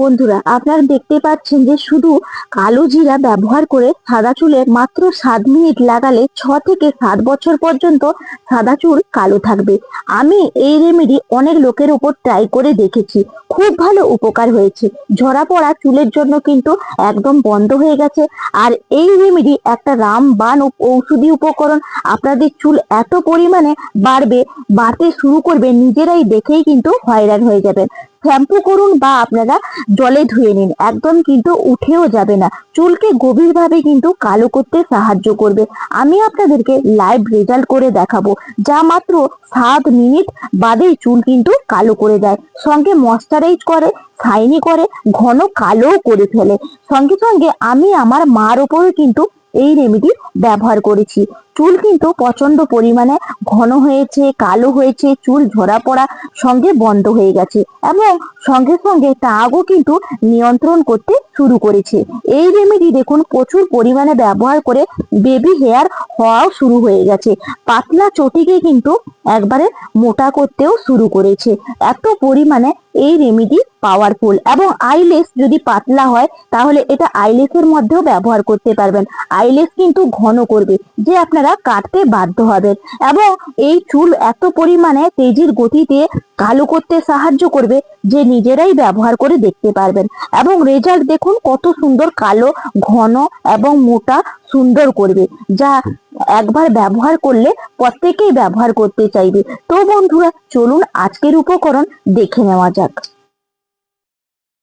বন্ধুরা, আপনারা দেখতে পাচ্ছেন যে শুধু কালো জিরা ব্যবহার করে সাদা চুলে মাত্র 7 মিনিট লাগালে 6 থেকে 7 বছর পর্যন্ত সাদা চুল কালো থাকবে। আমি এই রেমেডি অনেক লোকের উপর ট্রাই করে দেখেছি, খুব ভালো উপকার হয়েছে। ঝরা পড়া চুলের জন্য কিন্তু একদম বন্ধ হয়ে গেছে। আর এই রেমেডি একটা রামবাণ ঔষধি উপকরণ। আপনাদের চুল এত পরিমাণে বাড়তে শুরু করবে, নিজেরাই দেখেই কিন্তু হয়রান হয়ে যাবেন। শ্যাম্পু করুন বা আপনারা জলে ধুয়ে নিন, একদম কিন্তু উঠেও যাবে না। চুলকে গভীরভাবে কিন্তু কালো করতে সাহায্য করবে। আমি আপনাদেরকে লাইভ রেজাল্ট করে দেখাবো, যা মাত্র 7 মিনিট বাদেই চুল কিন্তু কালো করে দেয়, সঙ্গে ময়শ্চারাইজ করে, শাইনি করে, ঘন কালো করে ফেলে। সঙ্গে সঙ্গে আমি আমার মার ওপরে কিন্তু এই রেমেডি ব্যবহার করেছি। চুল কিন্তু প্রচন্ড পরিমাণে ঘন হয়েছে, কালো হয়েছে, চুল ঝরা পড়া সঙ্গে বন্ধ হয়ে গেছে এবং সঙ্গে সঙ্গে টাগও কিন্তু নিয়ন্ত্রণ করতে শুরু করেছে। এই রেমেডি দেখুন প্রচুর পরিমাণে ব্যবহার করে বেবি হেয়ার হওয়াও শুরু হয়ে গেছে। পাতলা চটিকে কিন্তু একবারে মোটা করতেও শুরু করেছে। এত পরিমাণে এই রেমেডি পাওয়ারফুল। এবং আইলেস যদি পাতলা হয় তাহলে এটা আইলেসের মধ্যেও ব্যবহার করতে পারবেন। আইলেস কিন্তু ঘন করবে, যে আপনারা কাটতে বাধ্য হবেন। এবং এই চুল এত পরিমাণে তেজির গতিতে কালো করতে সাহায্য করবে যে নিজেরাই ব্যবহার করে দেখতে পারবেন। এবং রেজাল্ট দেখুন কত সুন্দর, কালো, ঘন এবং মোটা সুন্দর করবে, যা একবার ব্যবহার করলে প্রত্যেকেই ব্যবহার করতে চাইবে। তো বন্ধুরা, চলুন আজকের উপকরণ দেখে নেওয়া যাক।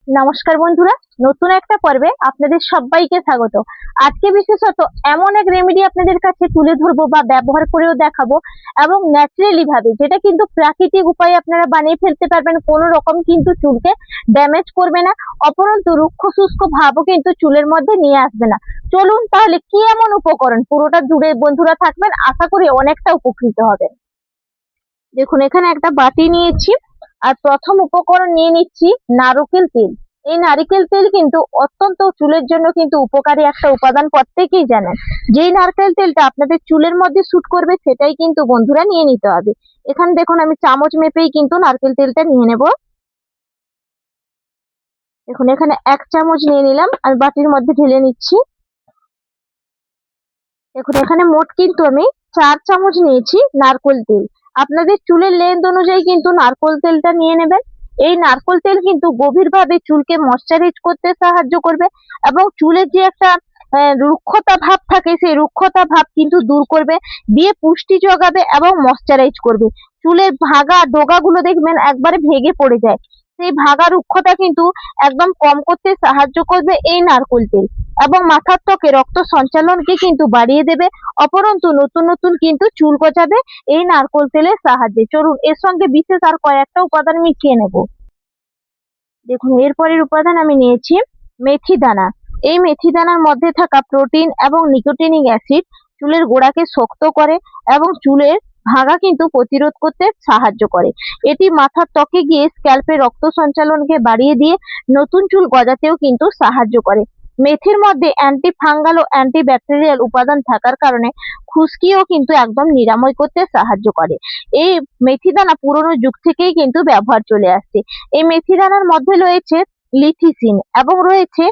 নমস্কার বন্ধুরা, নতুন একটা পর্বে আপনাদের সবাইকে স্বাগত। আজকে বিশেষত এমন এক রেমেডি আপনাদের কাছে তুলে ধরবো বা ব্যবহার করেও দেখাবো, এবং ন্যাচারালি ভাবে, যেটা কিন্তু প্রাকৃতিক উপায়ে আপনারা বানিয়ে ফেলতে পারবেন। কোনো রকম কিন্তু চুলকে ড্যামেজ করবে না, অপরন্তু রুক্ষ শুষ্ক ভাবও কিন্তু চুলের মধ্যে নিয়ে আসবে না। চলুন তাহলে কি এমন উপকরণ, পুরোটা জুড়ে বন্ধুরা থাকবেন, আশা করি অনেকটা উপকৃত হবেন। দেখুন, এখানে একটা বাটি নিয়েছি, আর প্রথম উপকরণ নিয়ে নিচ্ছি নারকেল তেল। এই নারকেল তেল কিন্তু অত্যন্ত চুলের জন্য কিন্তু উপকারী একটা উপাদান, প্রত্যেকেই জানেন। যেই নারকেল তেলটা আপনাদের চুলের মধ্যে শুট করবে সেটাই কিন্তু বন্ধুরা নিয়ে নিতে হবে। এখানে দেখুন আমি চামচ মেপেই কিন্তু নারকেল তেলটা নিয়ে নেব। দেখুন এখানে 1 চামচ নিয়ে নিলাম, আমি বাটির মধ্যে ঢেলে নিচ্ছি। দেখুন এখানে মোট কিন্তু আমি 4 চামচ নিয়েছি নারকেল তেল। আপনাদের চুলের লেন্থ অনুযায়ী কিন্তু নারকেল তেলটা নিয়ে নেবেন। এই নারকেল তেল কিন্তু গভীরভাবে চুলকে ময়শ্চারাইজ করতে সাহায্য করবে, এবং চুলের যে একটা রুক্ষতা ভাব থাকে সেই রুক্ষতা ভাব কিন্তু দূর করবে, দিয়ে পুষ্টি যোগাবে এবং ময়শ্চারাইজ করবে। চুলের ভাগা ডোগাগুলো দেখবেন একবারে ভেঙে পড়ে যায়, সেই ভাগা রুক্ষতা কিন্তু একদম কম করতে সাহায্য করবে এই নারকেল তেল। এবং মাথার ত্বকে রক্ত সঞ্চালনকে কিন্তু বাড়িয়ে দেবে, অপরন্তু নতুন নতুন কিন্তু চুল গজাবে এই নারকেল তেলের সাহায্যে। চলুন এর সঙ্গে বিশেষ আর কয়েকটা উপাদান মিশিয়ে নেব। দেখুন এরপরের উপাদান আমি নিয়েছি মেথি দানা। এই মেথি দানার মধ্যে থাকা প্রোটিন এবং নিকোটিনিক অ্যাসিড চুলের গোড়াকে শক্ত করে এবং চুলের ভাঙা কিন্তু প্রতিরোধ করতে সাহায্য করে। এটি মাথার ত্বকে গিয়ে স্ক্যাল্পে রক্ত সঞ্চালনকে বাড়িয়ে দিয়ে নতুন চুল গজাতেও কিন্তু সাহায্য করে। মেথির মধ্যে অ্যান্টি ফাঙ্গাল ও অ্যান্টি ব্যাকটেরিয়াল উপাদান থাকার কারণে খুশকিও কিন্তু একদম নিরাময় করতে সাহায্য করে। এই মেথি দানা পুরনো যুগ থেকেই কিন্তু ব্যবহার চলে আসছে। এই মেথি দানার মধ্যে রয়েছে লিথিসিন এবং রয়েছে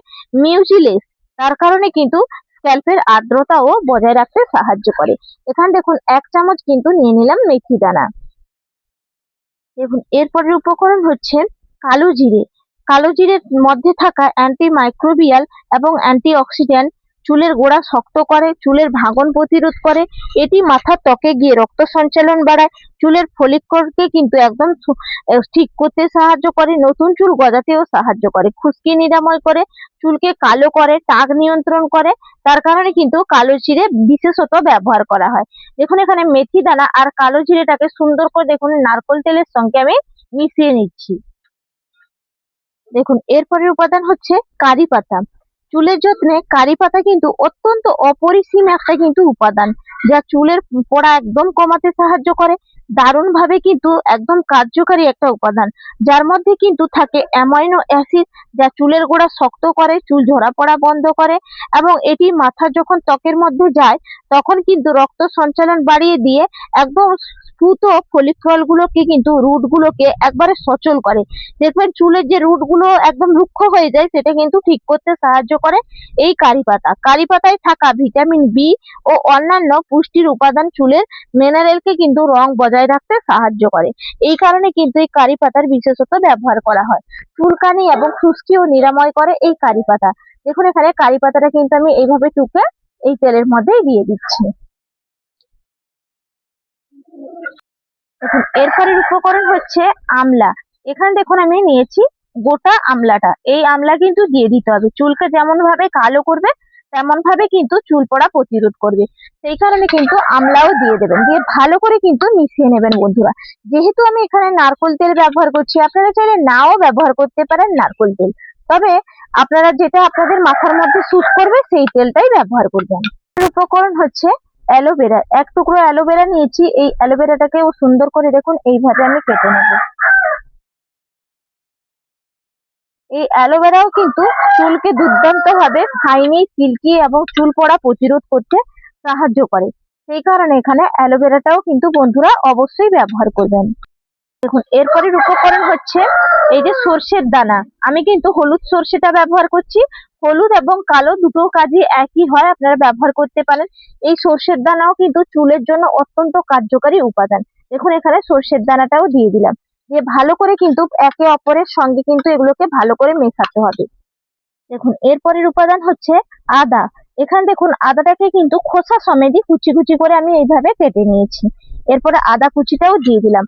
মিউজিলেস, তার কারণে কিন্তু স্ক্যাল্পের আর্দ্রতাও বজায় রাখতে সাহায্য করে। এখানে দেখুন 1 চামচ কিন্তু নিয়ে নিলাম মেথি দানা। দেখুন এরপরের উপকরণ হচ্ছে কালো জিরে। কালো জিরের মধ্যে থাকা অ্যান্টি মাইক্রোবিয়াল এবং অ্যান্টি অক্সিডেন্ট চুলের গোড়া শক্ত করে, চুলের ভাঙন প্রতিরোধ করে। এটি মাথার ত্বকে গিয়ে রক্ত সঞ্চালন বাড়ায়, চুলের ফলিকলকে কিন্তু একদম ঠিক করতে সাহায্য করে, নতুন চুল গজাতেও সাহায্য করে, খুশকি নিরাময় করে, চুলকে কালো করে, টাক নিয়ন্ত্রণ করে। তার কারণে কিন্তু কালো জিরে বিশেষত ব্যবহার করা হয়। দেখুন এখানে মেথি দানা আর কালো জিরেটাকে সুন্দর করে দেখুন নারকেল তেলের সঙ্গে আমি মিশিয়ে নিচ্ছি। দেখুন এরপরের উপাদান হচ্ছে কারি পাতা। চুলের যত্নে কারি পাতা কিন্তু অত্যন্ত অপরিসীম একটা কিন্তু উপাদান, যা চুলের পড়া একদম কমাতে সাহায্য করে। দারুণ ভাবে কিন্তু একদম কার্যকারী একটা উপাদান, যার মধ্যে কিন্তু থাকে অ্যামাইনো অ্যাসিড, যা চুলের গোড়া শক্ত করে, চুল ঝরা পড়া বন্ধ করে এবং এটি মাথার যখন ত্বকের মধ্যে যায় তখন কিন্তু রক্ত সঞ্চালন বাড়িয়ে দিয়ে একদম দ্রুত ফলিকল গুলোকে কিন্তু রুট গুলোকে একবারে সচল করে। দেখবেন চুলের যে রুট গুলো একদম রুক্ষ হয়ে যায় সেটা কিন্তু ঠিক করতে সাহায্য করে এই কারি পাতা। কারি পাতায় থাকা ভিটামিন বি ও অন্যান্য পুষ্টির উপাদান চুলের মিনারেলকে কিন্তু রং বজায় রাখতে সাহায্য করে। এই কারণে কিন্তু এই কারি পাতার বিশেষত ব্যবহার করা হয়। চুলকানি এবং খুশকিও নিরাময় করে এই কারি পাতা। দেখুন এখানে কারি পাতাটা কিন্তু আমি এইভাবে টুকে এই তেলের মধ্যেই দিয়ে দিচ্ছি। দেখুন এরপরের উপকরণ হচ্ছে আমলা। এখানে দেখুন আমি নিয়েছি গোটা আমলাটা। এই আমলা কিন্তু দিয়ে দিতে হবে, চুলকে যেমন ভাবে কালো করবে তেমন ভাবে কিন্তু চুল পড়া প্রতিরোধ করবে। সেই কারণে কিন্তু আমলাও দিয়ে দেবেন, দিয়ে ভালো করে কিন্তু মিশিয়ে নেবেন বন্ধুরা। যেহেতু আমি এখানে নারকোল তেল ব্যবহার করছি, আপনারা চাইলে নাও ব্যবহার করতে পারেন নারকোল তেল, তবে আপনারা যেটা আপনাদের মাথার মধ্যে স্যুট করবে সেই তেলটাই ব্যবহার করবেন। উপকরণ হচ্ছে অ্যালোভেরা। এক টুকরো অ্যালোভেরা নিয়েছি, এই অ্যালোভেরাটাকে সুন্দর করে দেখুন এইভাবে আমি কেটে নেব। এই অ্যালোভেরাও কিন্তু চুলকে দুর্দান্ত ভাবে শাইনি, সিল্কি এবং চুল পড়া প্রতিরোধ করতে সাহায্য করে। সেই কারণে এখানে অ্যালোভেরাটাও কিন্তু বন্ধুরা অবশ্যই ব্যবহার করবেন। দেখুন এরপরের উপকরণ হচ্ছে এই যে সর্ষের দানা। আমি কিন্তু হলুদ সর্ষেটা ব্যবহার করছি। হলুদ এবং কালো দুটো কাজই একই হয়, আপনারা ব্যবহার করতে পারেন। এই সর্ষের দানাও কিন্তু চুলের জন্য অত্যন্ত কার্যকারী উপাদান। দেখুন এখানে সর্ষের দানাটাও দিয়ে দিলাম, দিয়ে ভালো করে কিন্তু একে অপরের সঙ্গে কিন্তু এগুলোকে ভালো করে মেশাতে হবে। দেখুন এরপরের উপাদান হচ্ছে আদা। এখানে দেখুন আদাটাকে কিন্তু খোসা সমেতই কুচি কুচি করে আমি এইভাবে কেটে নিয়েছি। এরপরে আদা কুচিটাও দিয়ে দিলাম।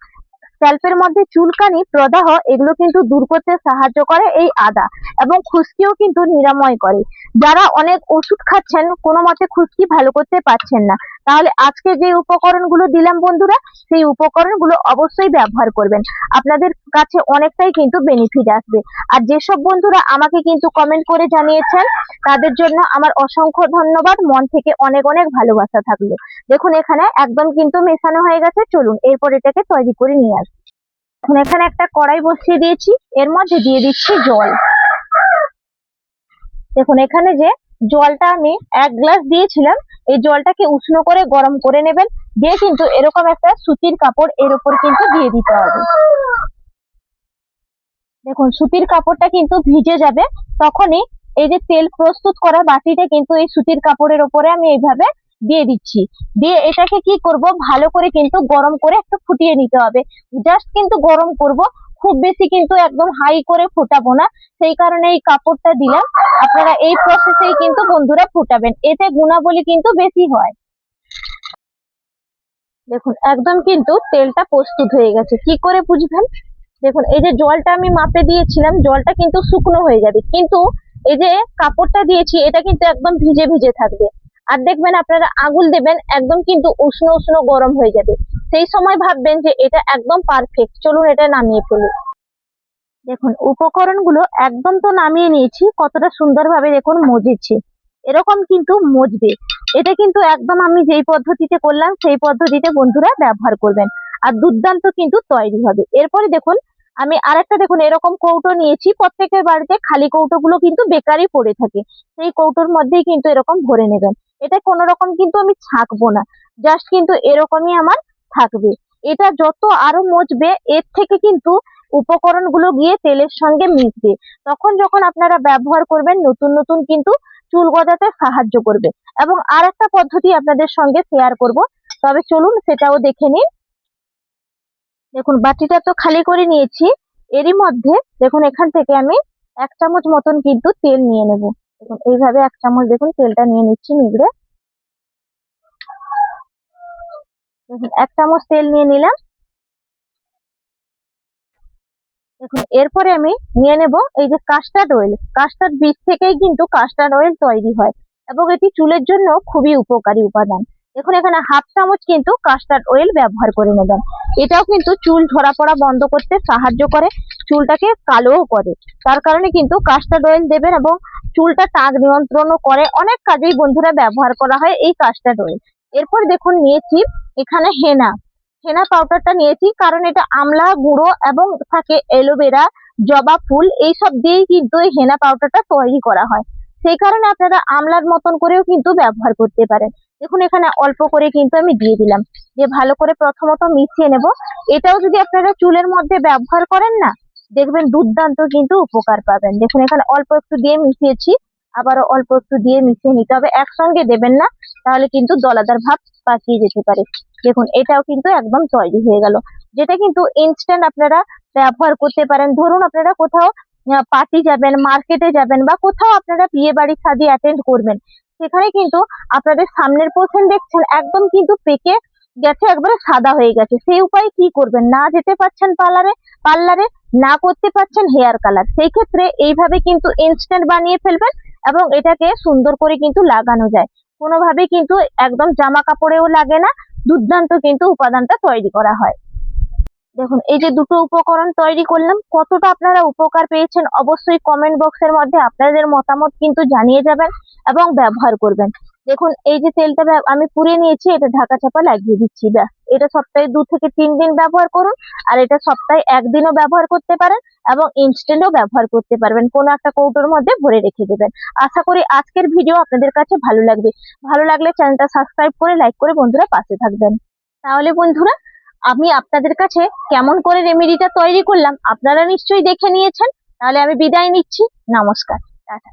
স্ক্যাল্পের মধ্যে চুলকানি, প্রদাহ এগুলো কিন্তু দূর করতে সাহায্য করে এই আদা, এবং খুশকিও কিন্তু নিরাময় করে। যারা অনেক ওষুধ খাচ্ছেন কোনো মতে খুশকি ভালো করতে পারছেন না, তাহলে আজকে যে উপকরণগুলো দিলাম বন্ধুরা সেই উপকরণগুলো অবশ্যই ব্যবহার করবেন, আপনাদের কাছে অনেকটাই কিন্তু বেনিফিট আসবে। আর যেসব বন্ধুরা আমাকে কিন্তু কমেন্ট করে জানিয়েছেন তাদের জন্য আমার অসংখ্য ধন্যবাদ, মন থেকে অনেক অনেক ভালোবাসা থাকলো। দেখুন এখানে একদম কিন্তু মেশানো হয়ে গেছে, চলুন এরপর এটাকে তৈরি করে নিয়ে আসবো। এখন এখানে একটা কড়াই বসিয়ে দিয়েছি, এর মধ্যে দিয়ে দিচ্ছি জল। দেখুন এখানে যে জলটা আমি 1 গ্লাস দিয়েছিলাম, এই জলটাকে উষ্ণ করে গরম করে নেবেন, দিয়ে কিন্তু এরকম একটা সুতির কাপড় এর উপর কিন্তু দিয়ে দিতে হবে। দেখুন সুতির কাপড়টা কিন্তু ভিজে যাবে, তখনই এই যে তেল প্রস্তুত করা বাটিটা কিন্তু এই সুতির কাপড়ের উপরে আমি এইভাবে দিয়ে দিচ্ছি। দিয়ে এটাকে কি করব, ভালো করে কিন্তু গরম করে একটু ফুটিয়ে নিতে হবে। জাস্ট কিন্তু গরম করব, খুব বেশি কিন্তু একদম হাই করে ফোটাবো না। সেই কারণে এই কাপড়টা দিলাম। আপনারা এই প্রসেসেই কিন্তু বন্ধুরা ফোটাবেন, এতে গুণাবলী কিন্তু বেশি হয়। দেখুন একদম কিন্তু তেলটা প্রস্তুত হয়ে গেছে। কি করে বুঝবেন, দেখুন এই যে জলটা আমি মাপে দিয়েছিলাম জলটা কিন্তু শুকনো হয়ে যাবে, কিন্তু এই যে কাপড়টা দিয়েছি এটা কিন্তু একদম ভিজে ভিজে থাকবে। আর দেখবেন আপনারা আঙুল দেবেন একদম কিন্তু উষ্ণ উষ্ণ গরম হয়ে যাবে, সেই সময় ভাববেন যে এটা একদম পারফেক্ট, চলুন এটা নামিয়ে ফেলি। দেখুন উপকরণগুলো একদম তো নামিয়ে নিয়েছি, কতটা সুন্দরভাবে দেখুন মজেছে, এরকম কিন্তু মজবে। এটা কিন্তু একদম আমি যেই পদ্ধতিতে করলাম সেই পদ্ধতিতে বন্ধুরা ব্যবহার করবেন, আর দুর্দান্ত কিন্তু তৈরি হবে। এরপরে দেখুন আমি আরেকটা দেখুন এরকম কৌটো নিয়েছি, প্রত্যেকের বাড়িতে খালি কৌটোগুলো কিন্তু বেকারই পড়ে থাকে, সেই কৌটোর মধ্যেই কিন্তু এরকম ভরে নেবেন। এটা কোনো রকম কিন্তু আমি ছাঁকবো না, জাস্ট কিন্তু এরকমই আমার থাকবে। এটা যত আরো মজবে এর থেকে কিন্তু উপকরণগুলো গিয়ে তেলের সঙ্গে মিশবে, তখন যখন আপনারা ব্যবহার করবেন নতুন নতুন কিন্তু চুল গজাতে সাহায্য করবে। এবং আর একটা পদ্ধতি আপনাদের সঙ্গে শেয়ার করব, তবে চলুন সেটাও দেখে নিন। দেখুন বাটিটা তো খালি করে নিয়েছি, এরই মধ্যে দেখুন এখান থেকে আমি 1 চামচ মতন কিন্তু তেল নিয়ে নেব। দেখুন এইভাবে 1 চামচ দেখুন তেলটা নিয়ে নিচ্ছি নিগড়ে। দেখুন 1 চামচ তেল নিয়ে নিলাম। দেখুন এরপরে আমি নিয়ে নেব এই যে কাস্টার্ড অয়েল। কাস্টার্ড বীজ থেকেই কিন্তু কাস্টার্ড অয়েল তৈরি হয় এবং এটি চুলের জন্য খুবই উপকারী উপাদান। দেখুন এখানে 1/2 চামচ কিন্তু কাস্টার্ড অয়েল ব্যবহার করে নেবেন। এটাও কিন্তু চুল ঝরা পড়া বন্ধ করতে সাহায্য করে, চুলটাকে কালোও করে, তার কারণে কিন্তু কাস্টার্ড অয়েল দেবেন, এবং চুলটা টাক নিয়ন্ত্রণও করে। অনেক কাজেই বন্ধুরা ব্যবহার করা হয় এই কাস্টার্ড অয়েল। এরপর দেখুন নিয়েছি এখানে হেনা। হেনা পাউডারটা নিয়েছি কারণ এটা আমলা গুঁড়ো এবং থাকে অ্যালোভেরা জবা ফুল এইসব দিয়েই কিন্তু এই হেনা পাউডারটা তৈরি করা হয়। সেই কারণে আপনারা আমলার মতন করেও কিন্তু ব্যবহার করতে পারেন। দেখুন এখানে অল্প করে কিন্তু আমি দিয়ে দিলাম, দিয়ে ভালো করে প্রথমত মিশিয়ে নেব। এটাও যদি আপনারা চুলের মধ্যে ব্যবহার করেন না, দেখবেন দুর্দান্ত কিন্তু উপকার পাবেন। দেখুন এখানে অল্প একটু দিয়ে মিশিয়েছি, আবারও অল্প একটু দিয়ে মিশিয়ে নিতে হবে, একসঙ্গে দেবেন না, তাহলে কিন্তু দলাদার ভাব পাকিয়ে যেতে পারে। দেখুন এটাও কিন্তু একদম তৈরি হয়ে গেল, যেটা কিন্তু ইনস্ট্যান্ট আপনারা ব্যবহার করতে পারেন। ধরুন আপনারা কোথাও পার্টি যাবেন, মার্কেটে যাবেন, বা কোথাও আপনারা বিয়ে বাড়ি শাদী অ্যাটেন্ড করবেন, সেখানে কিন্তু আপনাদের সামনের পোর্শন দেখছেন একদম কিন্তু পেকে গেছে, একবারে সাদা হয়ে গেছে। সেই উপায়ে কি করবেন, না যেতে পারছেন পার্লারে, না করতে পারছেন হেয়ার কালার, সেই ক্ষেত্রে এইভাবে কিন্তু ইনস্ট্যান্ট বানিয়ে ফেলবেন এবং এটাকে সুন্দর করে কিন্তু লাগানো যায়। কোনোভাবে কিন্তু একদম জামা কাপড়েও লাগে না, দুর্দান্ত কিন্তু উপাদানটা তৈরি করা হয়। দেখুন এই যে দুটো উপকরণ তৈরি করলাম, কতটা আপনারা উপকার পেয়েছেন অবশ্যই কমেন্ট বক্সের মধ্যে আপনাদের মতামত কিন্তু জানিয়ে যাবেন এবং ব্যবহার করবেন। দেখুন এই যে তেলটা আমি পুড়িয়ে নিয়েছি, এটা ঢাকা চাপা লাগিয়ে দিচ্ছি। ব্যাস, এটা সপ্তাহে 2 থেকে 3 দিন ব্যবহার করুন, আর এটা সপ্তাহে 1 দিনও ব্যবহার করতে পারেন এবং ইনস্ট্যান্টও ব্যবহার করতে পারবেন। কোনো একটা কৌটোর মধ্যে ভরে রেখে দেবেন। আশা করি আজকের ভিডিও আপনাদের কাছে ভালো লাগবে। ভালো লাগলে চ্যানেলটা সাবস্ক্রাইব করে লাইক করে বন্ধুরা পাশে থাকবেন। তাহলে বন্ধুরা, আমি আপনাদের কাছে কেমন করে রেমেডিটা তৈরি করলাম আপনারা নিশ্চয়ই দেখে নিয়েছেন। তাহলে আমি বিদায় নিচ্ছি। নমস্কার, টাটা।